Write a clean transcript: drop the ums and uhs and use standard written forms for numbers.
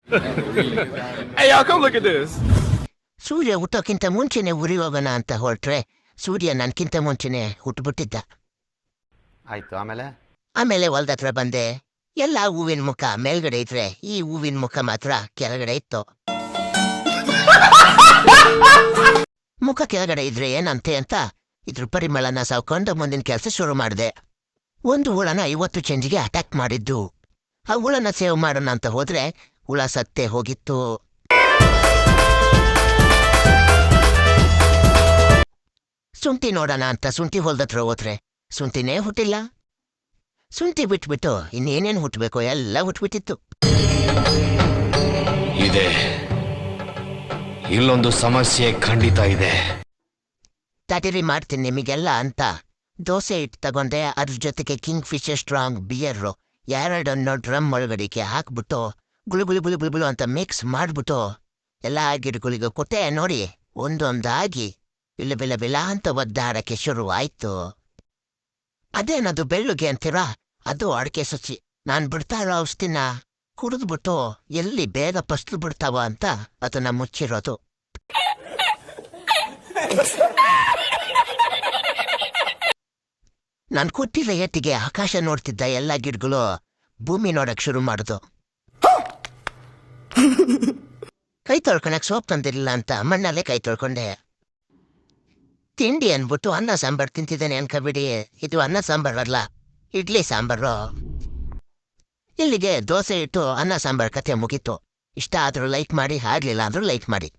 Hey, y'all, come look at this. ಸೂರ್ಯ ಹುಟ್ಟೋಕ್ಕಿಂತ ಮುಂಚೆನೆ ಉರಿ ಹೋಗೋಣ ಅಂತ ಹೊರಟ್ರೆ ಸೂರ್ಯ ನನ್ಕಿಂತ ಮುಂಚೆನೆ ಹುಟ್ಟುಬಿಟ್ಟಿದ್ದ. ಆಯ್ತು, ಆಮೇಲೆ ಆಮೇಲೆ ಹೊಲ್ದತ್ರ ಬಂದೆ. ಎಲ್ಲ ಹೂವಿನ ಮುಖ ಮೇಲ್ಗಡೆ ಇದ್ರೆ ಈ ಹೂವಿನ ಮುಖ ಮಾತ್ರ ಕೆಳಗಡೆ ಇತ್ತು. ಮುಖ ಕೆಳಗಡೆ ಇದ್ರೆ ಏನಂತೆ ಅಂತ ಇದ್ರ ಪರಿಮಳನ ಸಾವ್ಕೊಂಡು ಮುಂದಿನ ಕೆಲಸ ಶುರು ಮಾಡಿದೆ. ಒಂದು ಹುಳನ 50 ಚೇಂಜಿಗೆ ಅಟ್ಯಾಕ್ ಮಾಡಿದ್ದು. ಆ ಹುಳನ ಸೇವ್ ಮಾಡೋಣ ಅಂತ ಹೋದ್ರೆ ಹುಳ ಸತ್ತೇ ಹೋಗಿತ್ತು. ಶುಂಠಿ ನೋಡೋಣ ಅಂತ ಶುಂಠಿ ಹೊಲ್ದತ್ರ ಹೋದ್ರೆ ಶುಂಠಿನೇ ಹುಟ್ಟಿಲ್ಲ. ಶುಂಠಿ ಬಿಟ್ಬಿಟ್ಟು ಇನ್ನೇನೇನು ಹುಟ್ಟಬೇಕೋ ಎಲ್ಲ ಹುಟ್ಬಿಟ್ಟಿತ್ತು. ಇದೆ, ಇಲ್ಲೊಂದು ಸಮಸ್ಯೆ ಖಂಡಿತ ಇದೆ. ತಟಿರಿ ಮಾಡ್ತೀನಿ ನಿಮಗೆಲ್ಲ ಅಂತ ದೋಸೆ ಹಿಟ್ಟು ತಗೊಂಡೆ. ಅದ್ರ ಜೊತೆಗೆ ಕಿಂಗ್ ಫಿಶರ್ ಸ್ಟ್ರಾಂಗ್ ಬಿಯರು ಎರಡನ್ನು ಡ್ರಮ್ ಒಳಗಡಿಕೆ ಹಾಕ್ಬಿಟ್ಟು ಗುಳು ಗುಳು ಗುಳು ಗುಳು ಗುಳು ಅಂತ ಮಿಕ್ಸ್ ಮಾಡ್ಬಿಟ್ಟು ಎಲ್ಲ ಗಿಡಗಳಿಗೂ ಕೊಟ್ಟೆ. ನೋಡಿ, ಒಂದೊಂದಾಗಿ ಬಿಲ್ಲ ಬಿಲ್ಲ ಬಿಲ್ಲ ಅಂತ ಒದ್ದಾಡಕ್ಕೆ ಶುರು ಆಯ್ತು. ಅದೇನದು ಬೆಳ್ಳುಗೆ ಅಂತೀರಾ? ಅದು ಅಡಿಕೆ ಸಸಿ. ನಾನ್ ಬಿಡ್ತಾ ಇರೋ ಔಷಧಿನ ಕುಡಿದ್ಬಿಟ್ಟು ಎಲ್ಲಿ ಬೇಗ ಫಸ್ಲು ಬಿಡ್ತಾವ ಅಂತ ಅದನ್ನ ಮುಚ್ಚಿರೋದು. ನಾನ್ ಕೂತಿರೋ ಏಟಿಗೆ ಆಕಾಶ ನೋಡ್ತಿದ್ದ ಎಲ್ಲ ಗಿಡಗಳು ಭೂಮಿ ನೋಡಕ್ ಶುರು ಮಾಡುದು. ಕೈ ತೊಳ್ಕೊಳಕ್ ಸೋಪ್ ತಂದಿರಲಿಲ್ಲ ಅಂತ ಮಣ್ಣಲ್ಲೇ ಕೈ ತೊಳ್ಕೊಂಡೆ. ತಿಂಡಿ ಅನ್ಬಿಟ್ಟು ಅನ್ನ ಸಾಂಬಾರ್ ತಿಂತಿದ್ದೇನೆ ಅನ್ಕಬಿಡಿ. ಇದು ಅನ್ನ ಸಾಂಬಾರ್ ಅಲ್ಲ, ಇಡ್ಲಿ ಸಾಂಬಾರು. ಇಲ್ಲಿಗೆ ದೋಸೆ ಇಟ್ಟು ಅನ್ನ ಸಾಂಬಾರ್ ಕತೆ ಮುಗೀತು. ಇಷ್ಟ ಆದ್ರೂ ಲೈಕ್ ಮಾಡಿ, ಆಗ್ಲಿಲ್ಲ ಅಂದ್ರೂ ಲೈಕ್ ಮಾಡಿ.